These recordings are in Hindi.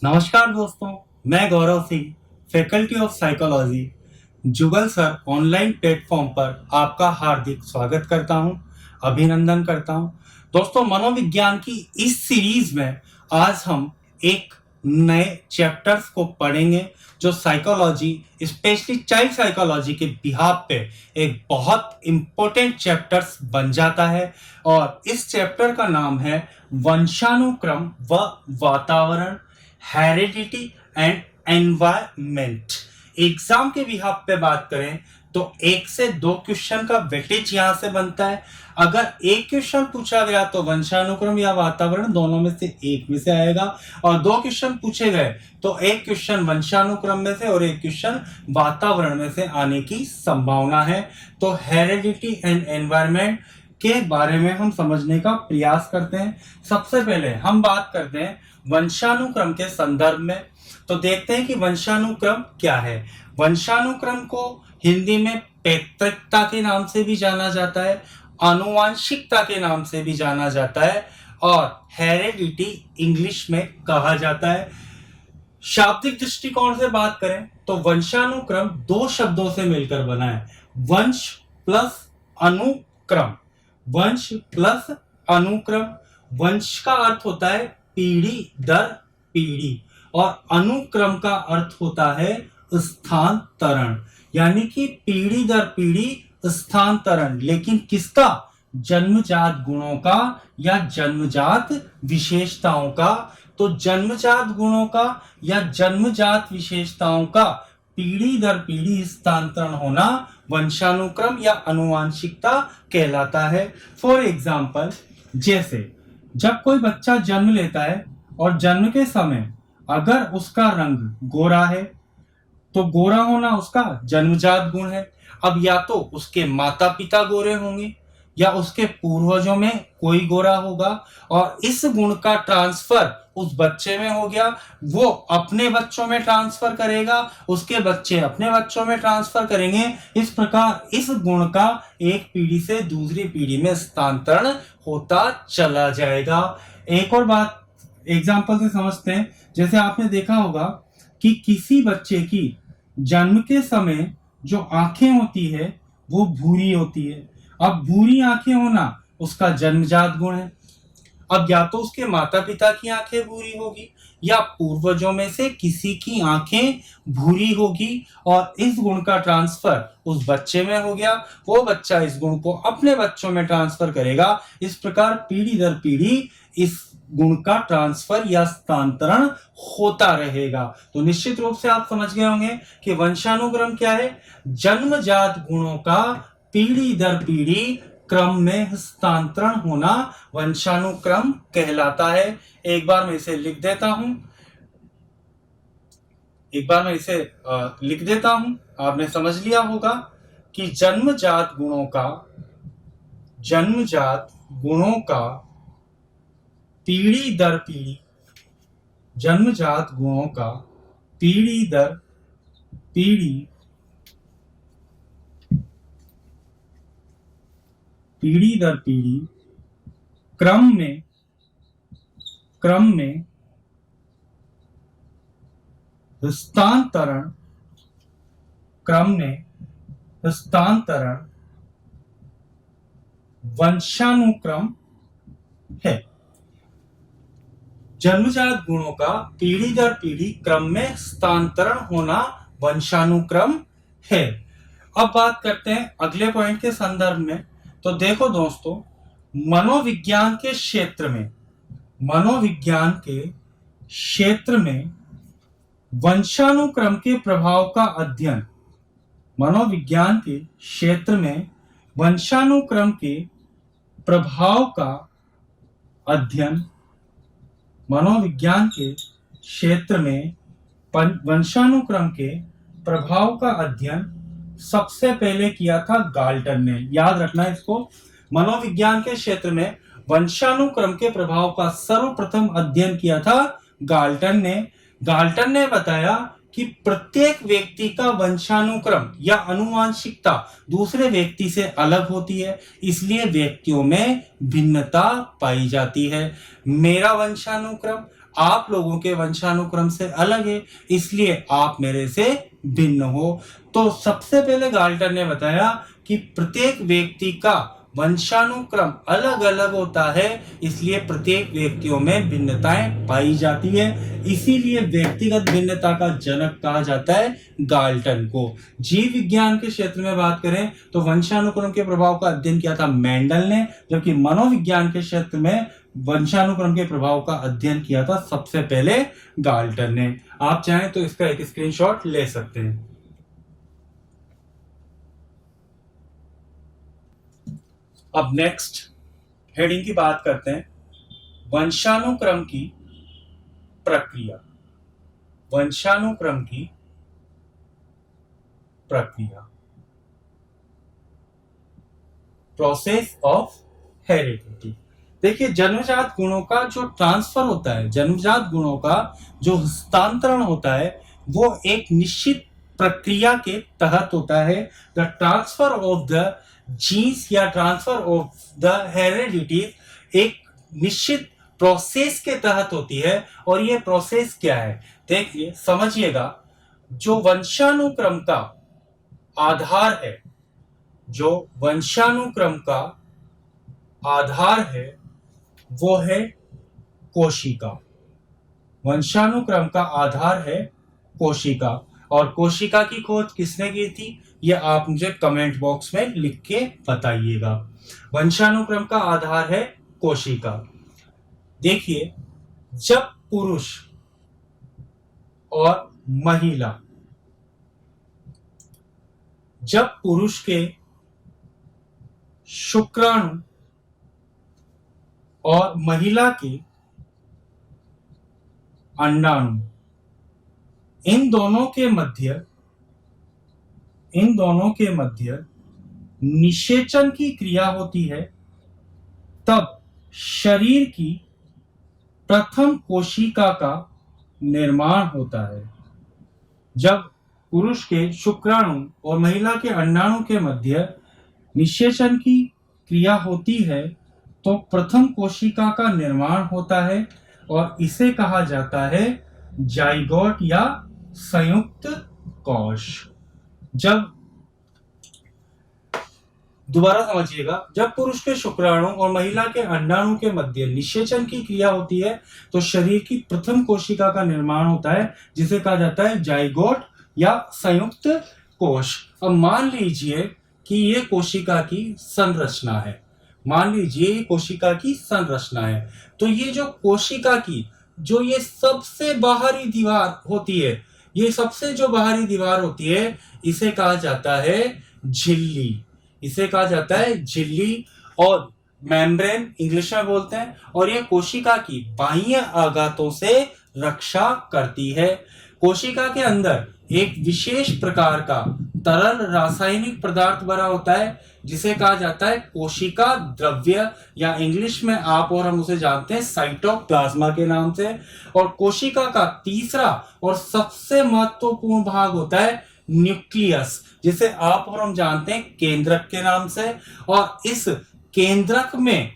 नमस्कार दोस्तों, मैं Gaurav Singh, faculty of psychology, Jugal sir online platform पर आपका हार्दिक स्वागत करता हूं, अभिनंदन करता हूं। दोस्तों, मनोविज्ञान की इस सीरीज में आज हम एक नए चैप्टर्स को पढ़ेंगे जो साइकोलॉजी, स्पेशली चाइल्ड साइकोलॉजी के बिहाफ पे एक बहुत इम्पोर्टेंट चैप्टर्स बन जाता है। और इस चैप्टर का नाम है वंशानुक्रम व वातावरण, हेरिडिटी एंड एनवायरमेंट। एग्जाम के बिहाफ पे बात करें तो 1 से 2 क्वेश्चन का वेटेज यहां से बनता है। अगर एक क्वेश्चन पूछा गया तो वंशानुक्रम या वातावरण दोनों में से एक में से आएगा, और 2 क्वेश्चन पूछे गए तो एक क्वेश्चन वंशानुक्रम में से और एक क्वेश्चन वातावरण में से आने की संभावना है। तो हेरिडिटी एंड एनवायरमेंट के बारे में हम समझने का प्रयास करते हैं। सबसे पहले हम बात करते हैं वंशानुक्रम के संदर्भ में। तो देखते हैं कि वंशानुक्रम क्या है। वंशानुक्रम को हिंदी में पैतृकता के नाम से भी जाना जाता है, आनुवांशिकता के नाम से भी जाना जाता है, और हेरिडिटी इंग्लिश में कहा जाता है। शाब्दिक दृष्टिकोण से बात करें तो वंशानुक्रम 2 शब्दों से मिलकर बना है, वंश प्लस अनुक्रम। वंश प्लस अनुक्रम। वंश का अर्थ होता है पीढ़ी दर पीढ़ी, और अनुक्रम का अर्थ होता है स्थानांतरण, यानी कि पीढ़ी दर पीढ़ी स्थानांतरण। लेकिन किसका? जन्मजात गुणों का या जन्मजात विशेषताओं का। तो जन्मजात गुणों का या जन्मजात विशेषताओं का पीढ़ी दर पीढ़ी स्थानांतरण होना वंशानुक्रम या आनुवांशिकता कहलाता है। फॉर एग्जाम्पल, जैसे जब कोई बच्चा जन्म लेता है और जन्म के समय अगर उसका रंग गोरा है तो गोरा होना उसका जन्मजात गुण है। अब या तो उसके माता पिता गोरे होंगे या उसके पूर्वजों में कोई गोरा होगा, और इस गुण का ट्रांसफर उस बच्चे में हो गया, वो अपने बच्चों में ट्रांसफर करेगा, उसके बच्चे अपने बच्चों में ट्रांसफर करेंगे। इस प्रकार इस गुण का एक पीढ़ी से दूसरी पीढ़ी में स्थानांतरण होता चला जाएगा। एक और बात एग्जाम्पल से समझते हैं। जैसे आपने देखा होगा कि किसी बच्चे की जन्म के समय जो आंखें होती है वो भूरी होती है। अब भूरी आंखें होना उसका जन्मजात गुण है। अब या तो उसके माता पिता की आंखें भूरी होगी या पूर्वजों में से किसी की आंखें भूरी होगी, और इस गुण का ट्रांसफर उस बच्चे में हो गया, वो बच्चा इस गुण को अपने बच्चों में ट्रांसफर करेगा। इस प्रकार पीढ़ी दर पीढ़ी इस गुण का ट्रांसफर या स्थानांतरण होता रहेगा। तो निश्चित रूप से आप समझ गए होंगे कि वंशानुक्रम क्या है। जन्मजात गुणों का पीढ़ी दर पीढ़ी क्रम में हस्तांतरण होना वंशानुक्रम कहलाता है। एक बार मैं इसे लिख देता हूं। आपने समझ लिया होगा कि जन्मजात गुणों का पीढ़ी दर पीढ़ी क्रम में हस्तांतरण वंशानुक्रम है। जन्मजात गुणों का पीढ़ी दर पीढ़ी क्रम में हस्तांतरण होना वंशानुक्रम है। अब बात करते हैं अगले पॉइंट के संदर्भ में। तो देखो दोस्तों, मनोविज्ञान के क्षेत्र में वंशानुक्रम के प्रभाव का अध्ययन मनोविज्ञान के क्षेत्र में वंशानुक्रम के प्रभाव का अध्ययन मनोविज्ञान के क्षेत्र में वंशानुक्रम के प्रभाव का अध्ययन सबसे पहले किया था गाल्टन ने। याद रखना इसको, मनोविज्ञान के क्षेत्र में वंशानुक्रम के प्रभाव का सर्वप्रथम अध्ययन किया था गाल्टन ने। गाल्टन ने बताया कि प्रत्येक व्यक्ति का वंशानुक्रम या आनुवांशिकता दूसरे व्यक्ति से अलग होती है, इसलिए व्यक्तियों में भिन्नता पाई जाती है। मेरा वंशानुक्रम आप लोगों के वंशानुक्रम से अलग है, इसलिए आप मेरे से भिन्न हो। तो सबसे पहले गाल्टन ने बताया कि प्रत्येक व्यक्ति का वंशानुक्रम अलग अलग होता है, इसलिए प्रत्येक व्यक्तियों में भिन्नताएं पाई जाती है, इसीलिए व्यक्तिगत भिन्नता का जनक कहा जाता है गाल्टन को। जीव विज्ञान के क्षेत्र में बात करें तो वंशानुक्रम के प्रभाव का अध्ययन किया था मेंडल ने, जबकि मनोविज्ञान के क्षेत्र में वंशानुक्रम के प्रभाव का अध्ययन किया था सबसे पहले गाल्टन ने। आप चाहें तो इसका एक स्क्रीनशॉट ले सकते हैं। अब नेक्स्ट हेडिंग की बात करते हैं, वंशानुक्रम की प्रक्रिया। वंशानुक्रम की प्रक्रिया, प्रोसेस ऑफ हेरिडिटी। देखिए, जन्मजात गुणों का जो ट्रांसफर होता है, जन्मजात गुणों का जो हस्तांतरण होता है, वो एक निश्चित प्रक्रिया के तहत होता है। The transfer of the genes या ट्रांसफर ऑफ द हेरिडिटी एक निश्चित प्रोसेस के तहत होती है। और ये प्रोसेस क्या है, देखिए समझिएगा। जो वंशानुक्रम का आधार है, जो वंशानुक्रम का आधार है, वो है कोशिका। वंशानुक्रम का आधार है कोशिका। और कोशिका की खोज किसने की थी, ये आप मुझे कमेंट बॉक्स में लिख के बताइएगा। वंशानुक्रम का आधार है कोशिका। देखिए, जब पुरुष और महिला, जब पुरुष के शुक्राणु और महिला के अंडाणु, इन दोनों के मध्य निषेचन की क्रिया होती है, तब शरीर की प्रथम कोशिका का निर्माण होता है। जब पुरुष के शुक्राणु और महिला के अंडाणु के मध्य निषेचन की क्रिया होती है, तो प्रथम कोशिका का निर्माण होता है और इसे कहा जाता है जाइगोट या संयुक्त कोश। जब, दोबारा समझिएगा, जब पुरुष के शुक्राणु और महिला के अंडाणु के मध्य निषेचन की क्रिया होती है, तो शरीर की प्रथम कोशिका का निर्माण होता है, जिसे कहा जाता है जाइगोट या संयुक्त कोश। अब मान लीजिए कि ये कोशिका की संरचना है, मान लीजिए ये कोशिका की संरचना है। तो ये जो कोशिका की जो ये सबसे बाहरी दीवार होती है, ये सबसे जो बाहरी दीवार होती है, इसे कहा जाता है झिल्ली। इसे कहा जाता है झिल्ली और मेम्ब्रेन इंग्लिश में बोलते हैं। और ये कोशिका की बाह्य आघातों से रक्षा करती है। कोशिका के अंदर एक विशेष प्रकार का तरल रासायनिक पदार्थ भरा होता है, जिसे कहा जाता है कोशिका द्रव्य, या इंग्लिश में आप और हम उसे जानते हैं साइटोप्लाज्मा के नाम से। और कोशिका का तीसरा और सबसे महत्वपूर्ण भाग होता है न्यूक्लियस, जिसे आप और हम जानते हैं केंद्रक के नाम से। और इस केंद्रक में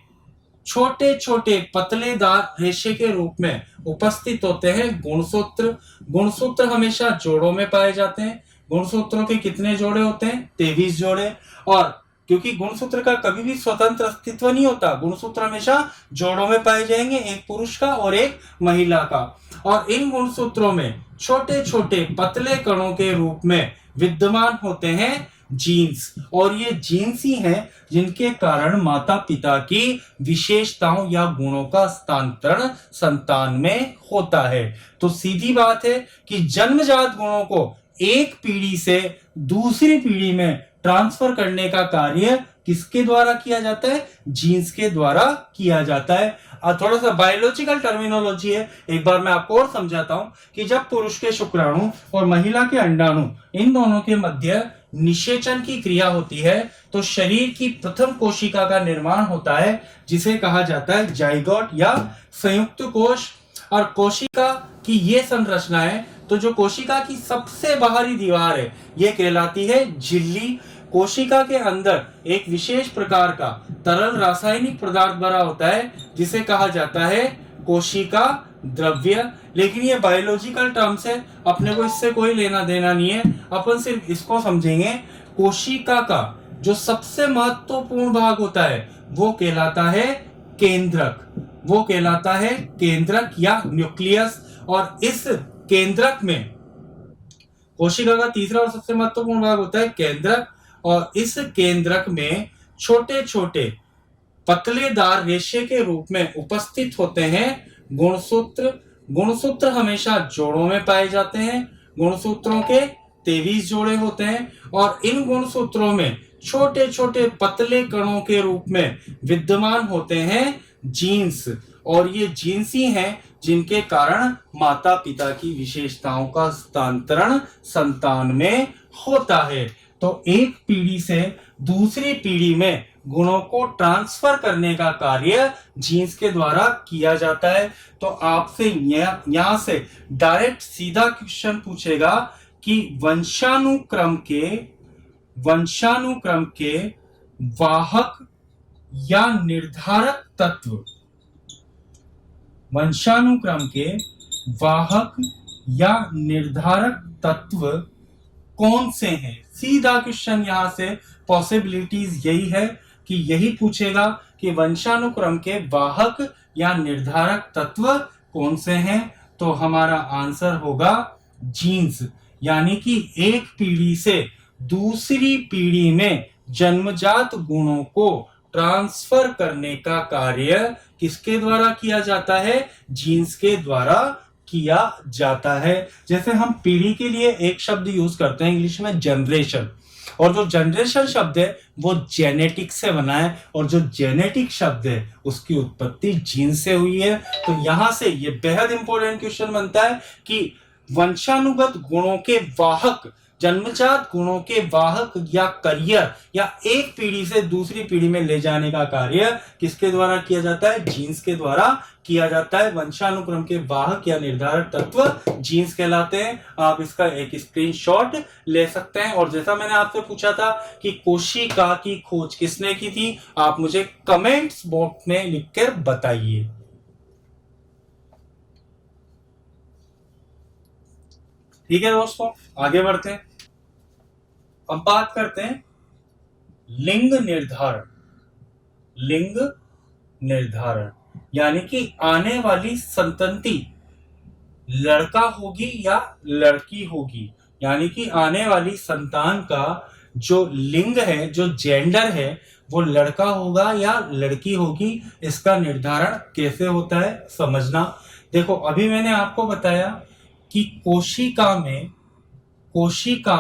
छोटे छोटे पतलेदार रेशे के रूप में उपस्थित होते हैं गुणसूत्र। गुणसूत्र हमेशा जोड़ों में पाए जाते हैं। गुणसूत्रों के कितने जोड़े होते हैं, 23 जोड़े। और क्योंकि गुणसूत्र का कभी भी स्वतंत्र अस्तित्व नहीं होता, गुणसूत्र हमेशा जोड़ों में पाए जाएंगे, एक पुरुष का और एक महिला का। और इन गुणसूत्रों में छोटे छोटे पतले कणों के रूप में विद्यमान होते हैं जीन्स। और ये जीन्स ही हैं जिनके कारण माता पिता की विशेषताओं या गुणों का हस्तांतरण संतान में होता है। तो सीधी बात है कि जन्मजात गुणों को एक पीढ़ी से दूसरी पीढ़ी में ट्रांसफर करने का कार्य किसके द्वारा किया जाता है, जीन्स के द्वारा किया जाता है। थोड़ा सा बायोलॉजिकल टर्मिनोलॉजी है, एक बार मैं आपको और समझाता हूं कि जब पुरुष के शुक्राणु और महिला के अंडाणु, इन दोनों के मध्य निषेचन की क्रिया होती है, तो शरीर की प्रथम कोशिका का निर्माण होता है, जिसे कहा जाता है जाइगोट या संयुक्त कोश। और कोशिका की ये संरचना है, तो जो कोशिका की सबसे बाहरी दीवार है, यह कहलाती है झिल्ली। कोशिका के अंदर एक विशेष प्रकार का तरल रासायनिक पदार्थ भरा होता है, जिसे कहा जाता है कोशिका द्रव्य, लेकिन ये बायोलॉजिकल टर्म्स है, अपने को इससे कोई लेना देना नहीं है, अपन सिर्फ इसको समझेंगे। कोशिका का जो सबसे महत्वपूर्ण भाग होता है वो कहलाता है केंद्रक, वो कहलाता है केंद्रक या न्यूक्लियस। और इस केंद्रक में कोशिका का तीसरा और सबसे महत्वपूर्ण भाग होता है केंद्रक, और इस केंद्रक में छोटे छोटे पतलेदार रेशे के रूप में उपस्थित होते हैं गुणसूत्र। गुणसूत्र हमेशा जोड़ों में पाए जाते हैं, गुणसूत्रों के 23 जोड़े होते हैं, और इन गुणसूत्रों में छोटे छोटे पतले कणों के रूप में विद्यमान होते हैं जीन्स, और ये जीन्स ही हैं जिनके कारण माता पिता की विशेषताओं का हस्तांतरण संतान में होता है। तो एक पीढ़ी से दूसरी पीढ़ी में गुणों को ट्रांसफर करने का कार्य जीन्स के द्वारा किया जाता है। तो आपसे यहां से डायरेक्ट सीधा क्वेश्चन पूछेगा कि वंशानुक्रम के वाहक या निर्धारक तत्व, वंशानुक्रम के वाहक या निर्धारक तत्व कौन से हैं। सीधा क्वेश्चन यहां से पॉसिबिलिटीज यही है कि यही पूछेगा कि वंशानुक्रम के वाहक या निर्धारक तत्व कौन से हैं। तो हमारा आंसर होगा जीन्स, यानी कि एक पीढ़ी से दूसरी पीढ़ी में जन्मजात गुणों को ट्रांसफर करने का कार्य किसके द्वारा किया जाता है, जीन्स के द्वारा किया जाता है। जैसे हम पीढ़ी के लिए एक शब्द यूज करते हैं इंग्लिश में जनरेशन, और जो जनरेशन शब्द है वो जेनेटिक से बना है, और जो जेनेटिक शब्द है उसकी उत्पत्ति जीन से हुई है। तो यहां से ये बेहद इंपॉर्टेंट क्वेश्चन बनता है कि वंशानुगत गुणों के वाहक, जन्मजात गुणों के वाहक या करियर या एक पीढ़ी से दूसरी पीढ़ी में ले जाने का कार्य किसके द्वारा किया जाता है, जीन्स के द्वारा किया जाता है। वंशानुक्रम के वाहक या निर्धारक तत्व जीन्स कहलाते हैं। आप इसका एक स्क्रीनशॉट ले सकते हैं। और जैसा मैंने आपसे पूछा था कि कोशिका की खोज किसने की थी, आप मुझे कमेंट्स बॉक्स में लिखकर बताइए। ठीक है दोस्तों, आगे बढ़ते हैं। अब बात करते हैं लिंग निर्धारण। लिंग निर्धारण यानी कि आने वाली संतति लड़का होगी या लड़की होगी, यानी कि आने वाली संतान का जो लिंग है, जो जेंडर है, वो लड़का होगा या लड़की होगी, इसका निर्धारण कैसे होता है समझना। देखो, अभी मैंने आपको बताया कि कोशिका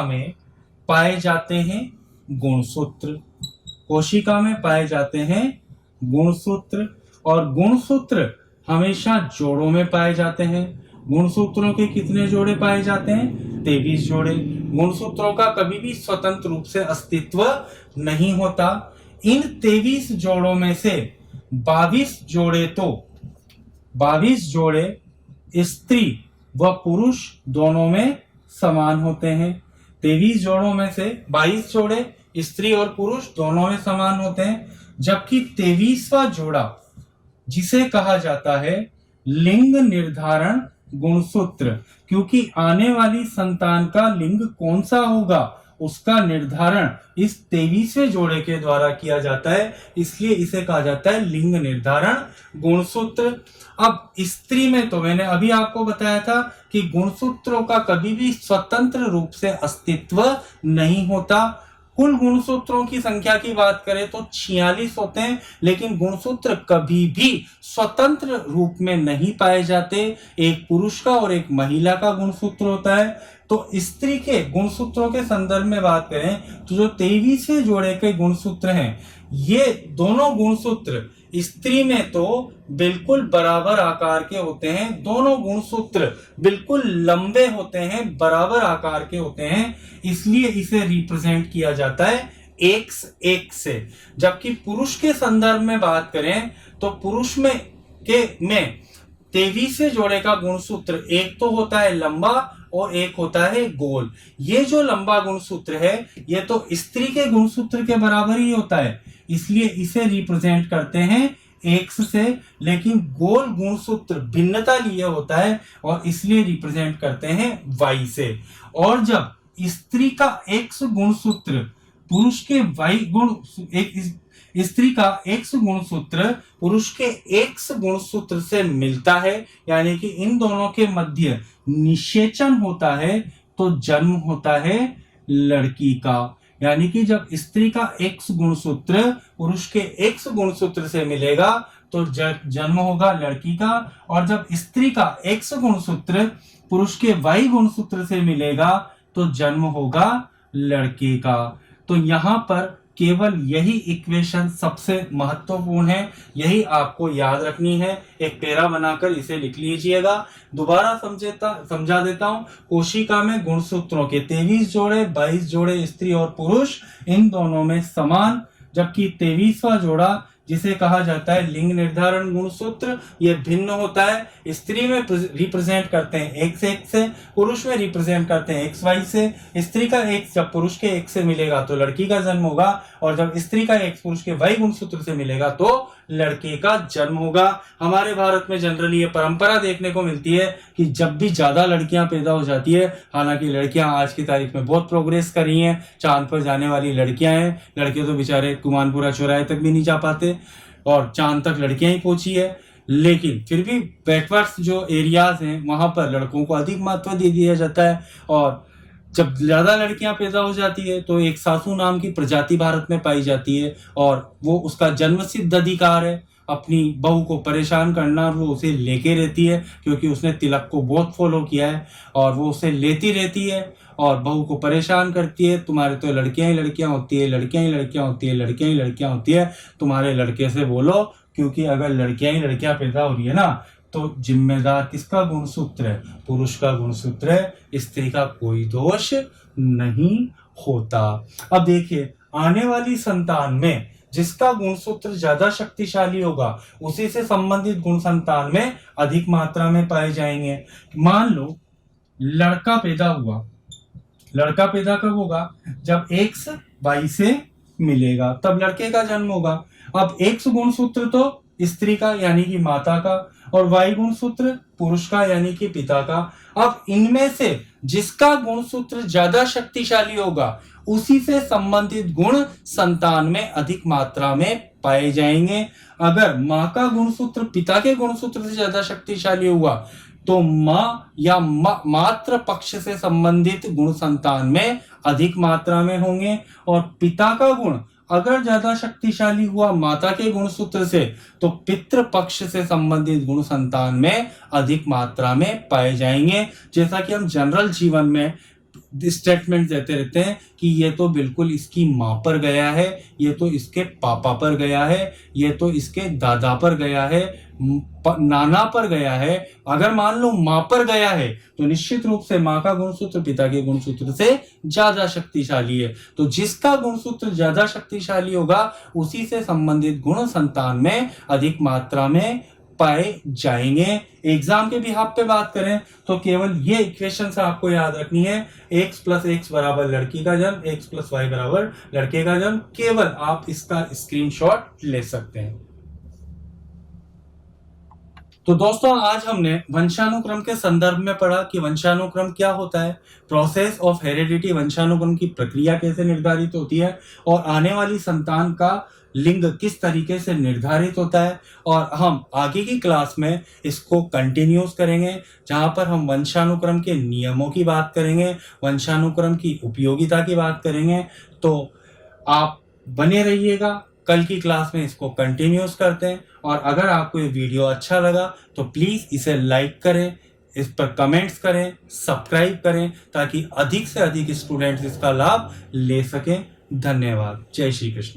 में पाए जाते हैं गुणसूत्र, कोशिका में पाए जाते हैं गुणसूत्र, और गुणसूत्र हमेशा जोड़ों में पाए जाते हैं। गुणसूत्रों के कितने जोड़े पाए जाते हैं, 23 जोड़े। गुणसूत्रों का कभी भी स्वतंत्र रूप से अस्तित्व नहीं होता। इन 23 जोड़ों में से 22 जोड़े स्त्री व पुरुष दोनों में समान होते हैं। 23 जोड़ों में से 22 जोड़े स्त्री और पुरुष दोनों में समान होते हैं, जबकि 23वां जोड़ा जिसे कहा जाता है लिंग निर्धारण गुणसूत्र, क्योंकि आने वाली संतान का लिंग कौन सा होगा उसका निर्धारण इस 23वें जोड़े के द्वारा किया जाता है, इसलिए इसे कहा जाता है लिंग निर्धारण गुणसूत्र। अब स्त्री में तो मैंने अभी आपको बताया था कि गुणसूत्रों का कभी भी स्वतंत्र रूप से अस्तित्व नहीं होता। कुल गुणसूत्रों की संख्या की बात करें तो 46 होते हैं, लेकिन गुणसूत्र कभी भी स्वतंत्र रूप में नहीं पाए जाते। एक पुरुष का और एक महिला का गुणसूत्र होता है। तो स्त्री के गुणसूत्रों के संदर्भ में बात करें तो जो 23वें जोड़े के गुणसूत्र हैं, ये दोनों गुणसूत्र स्त्री में तो बिल्कुल बराबर आकार के होते हैं। दोनों गुणसूत्र बिल्कुल लंबे होते हैं, बराबर आकार के होते हैं, इसलिए इसे रिप्रेजेंट किया जाता है x1 से। जबकि पुरुष के संदर्भ में बात करें तो पुरुष में 23वें जोड़े का गुणसूत्र एक तो होता है लंबा और एक होता है गोल। ये जो लंबा गुणसूत्र है ये तो स्त्री के गुणसूत्र के बराबर ही होता है, इसलिए इसे रिप्रेजेंट करते हैं एक्स से, लेकिन गोल गुणसूत्र भिन्नता लिए होता है और इसलिए रिप्रेजेंट करते हैं वाई से। और जब स्त्री का एक्स गुणसूत्र पुरुष के वाई गुण स्त्री का एक्स गुणसूत्र पुरुष के एक्स गुणसूत्र से मिलता है, यानी कि इन दोनों के मध्य निषेचन होता है, तो जन्म होता है लड़की का। यानी कि जब स्त्री का एक्स गुणसूत्र पुरुष के एक्स गुणसूत्र से मिलेगा तो जन्म होगा लड़की का, और जब स्त्री का एक्स गुणसूत्र पुरुष के वाई गुणसूत्र से मिलेगा तो जन्म होगा लड़के का। तो यहाँ पर केवल यही इक्वेशन सबसे महत्वपूर्ण है, यही आपको याद रखनी है। एक पैरा बनाकर इसे लिख लीजिएगा। दोबारा समझा देता हूं। कोशिका में गुणसूत्रों के 23 जोड़े, 22 जोड़े स्त्री और पुरुष, इन दोनों में समान, जबकि 23वां जोड़ा जिसे कहा जाता है लिंग निर्धारण गुणसूत्र, ये भिन्न होता है। स्त्री में रिप्रेजेंट करते हैं एक्स एक्स से, पुरुष में रिप्रेजेंट करते हैं एक्स वाई से। स्त्री का एक्स जब पुरुष के एक्स से मिलेगा तो लड़की का जन्म होगा, और जब स्त्री का एक्स पुरुष के वाई गुणसूत्र से मिलेगा तो लड़के का जन्म होगा। हमारे भारत में जनरली ये परंपरा देखने को मिलती है कि जब भी ज्यादा लड़कियां पैदा हो जाती है, हालांकि लड़कियां आज की तारीख में बहुत प्रोग्रेस कर रही हैं, चांद पर जाने वाली लड़कियां हैं, लड़के तो बेचारे कुमानपुरा चौराहे तक भी नहीं जा पाते और चांद तक लड़कियां ही पहुंची है, लेकिन फिर भी बैकवर्ड्स जो एरियाज हैं वहां पर लड़कों को अधिक महत्व दे दिया जाता है। और जब ज्यादा लड़कियां पैदा हो जाती है तो एक सासू नाम की प्रजाति भारत में पाई जाती है, और वो उसका जन्मसिद्ध अधिकार है अपनी बहू को परेशान करना, वो उसे लेके रहती है क्योंकि उसने तिलक को बहुत फॉलो किया है, और वो उसे लेती रहती है और बहू को परेशान करती है, तुम्हारे तो लड़कियां ही लड़कियां होती है, लड़कियां ही लड़कियां होती है, लड़कियां ही लड़कियां होती है, तुम्हारे लड़के से बोलो, क्योंकि अगर लड़कियां ही लड़कियां पैदा हो रही है ना तो जिम्मेदार किसका गुणसूत्र है? पुरुष का गुणसूत्र है, स्त्री का कोई दोष नहीं होता। अब देखिए, आने वाली संतान में जिसका गुणसूत्र ज्यादा शक्तिशाली होगा उसी से संबंधित गुण संतान में अधिक मात्रा में पाए जाएंगे। मान लो लड़का पैदा हुआ, लड़का पैदा कब होगा? जब एक्स वाई से मिलेगा तब लड़के का जन्म होगा। अब एक्स गुणसूत्र तो स्त्री का यानी कि माता का, और वाई गुणसूत्र पुरुष का यानी कि पिता का। अब इनमें से जिसका गुणसूत्र ज्यादा शक्तिशाली होगा उसी से संबंधित गुण संतान में अधिक मात्रा में पाए जाएंगे। अगर माँ का गुणसूत्र पिता के गुणसूत्र से ज्यादा शक्तिशाली हुआ तो माँ या मात्र पक्ष से संबंधित गुण संतान में अधिक मात्रा में होंगे, और पिता का गुण अगर ज्यादा शक्तिशाली हुआ माता के गुणसूत्र से तो पितृ पक्ष से संबंधित गुण संतान में अधिक मात्रा में पाए जाएंगे। जैसा कि हम जनरल जीवन में स्टेटमेंट देते रहते हैं कि ये तो बिल्कुल इसकी माँ पर गया है, ये तो इसके पापा पर गया है, ये तो इसके दादा पर गया है, नाना पर गया है। अगर मान लो माँ पर गया है तो निश्चित रूप से माँ का गुणसूत्र पिता के गुणसूत्र से ज्यादा शक्तिशाली है। तो जिसका गुणसूत्र ज्यादा शक्तिशाली होगा उसी से संबंधित गुण संतान में अधिक मात्रा में पाए जाएंगे। एग्जाम के बिहाफ पे बात करें तो केवल ये इक्वेशन से आपको याद रखनी है, x प्लस एक्स बराबर लड़की का जन्म, x प्लस वाई बराबर लड़के का जन्म। केवल आप इसका स्क्रीनशॉट ले सकते हैं। तो दोस्तों, आज हमने वंशानुक्रम के संदर्भ में पढ़ा कि वंशानुक्रम क्या होता है, प्रोसेस ऑफ हेरिडिटी, वंशानुक्रम की प्रक्रिया कैसे निर्धारित होती है, और आने वाली संतान का लिंग किस तरीके से निर्धारित होता है। और हम आगे की क्लास में इसको कंटिन्यूस करेंगे, जहां पर हम वंशानुक्रम के नियमों की बात करेंगे, वंशानुक्रम की उपयोगिता की बात करेंगे। तो आप बने रहिएगा, कल की क्लास में इसको कंटिन्यूस करते हैं। और अगर आपको ये वीडियो अच्छा लगा तो प्लीज इसे लाइक करें, इस पर कमेंट्स करें, सब्सक्राइब करें, ताकि अधिक से अधिक स्टूडेंट्स इसका लाभ ले सकें। धन्यवाद। जय श्री कृष्ण।